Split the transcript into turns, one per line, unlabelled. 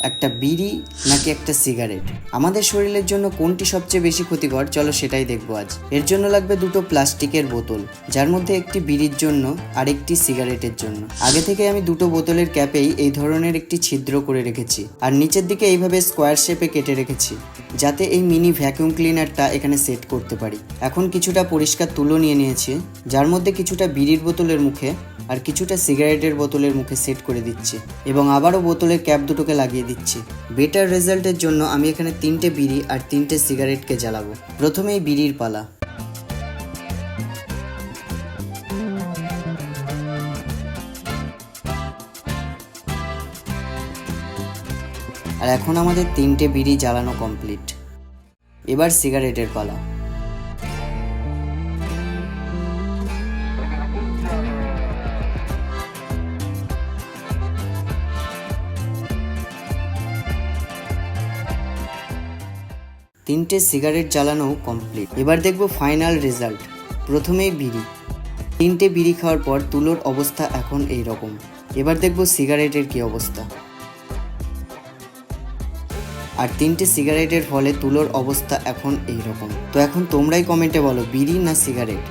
একটা বিড়ি নাকি একটা সিগারেট? আমাদের শরীরের জন্য কোনটি সবচেয়ে বেশি ক্ষতিকর, চলো সেটাই দেখবো আজ। এর জন্য লাগবে দুটো প্লাস্টিকের বোতল, যার মধ্যে একটি বিড়ির জন্য আর একটি সিগারেটের জন্য। আগে থেকে আমি দুটো বোতলের ক্যাপেই এই ধরনের একটি ছিদ্র করে রেখেছি, আর নিচের দিকে এইভাবে স্কোয়ার শেপে কেটে রেখেছি, যাতে এই মিনি ভ্যাকুয়াম ক্লিনারটা এখানে সেট করতে পারি। এখন কিছুটা পরিষ্কার তুলো নিয়ে নিয়েছি, যার মধ্যে কিছুটা বিড়ির বোতলের মুখে আর কিছুটা সিগারেটের বোতলের মুখে সেট করে দিচ্ছি, এবং আবারও বোতলের ক্যাপ দুটোকে লাগিয়ে দিচ্ছি। বেটার রেজাল্টের জন্য আমি এখানে 3টে বিড়ি আর 3টে সিগারেটকে জ্বালাবো। প্রথমেই বিড়ির পালা। আর এখন আমাদের 3টে বিড়ি জ্বালানো কমপ্লিট। এবার সিগারেটের পালা। তিনটে সিগারেট জ্বালানো কমপ্লিট। এবার দেখবো ফাইনাল রেজাল্ট। প্রথমেই বিড়ি। 3টে বিড়ি খাওয়ার পর তুলোর অবস্থা এখন এই রকম। এবার দেখবো সিগারেটের কি অবস্থা। আর 3টে সিগারেটের ফলে তুলোর অবস্থা এখন এই রকম। তো এখন তোমরাই কমেন্টে বলো, বিড়ি না সিগারেট?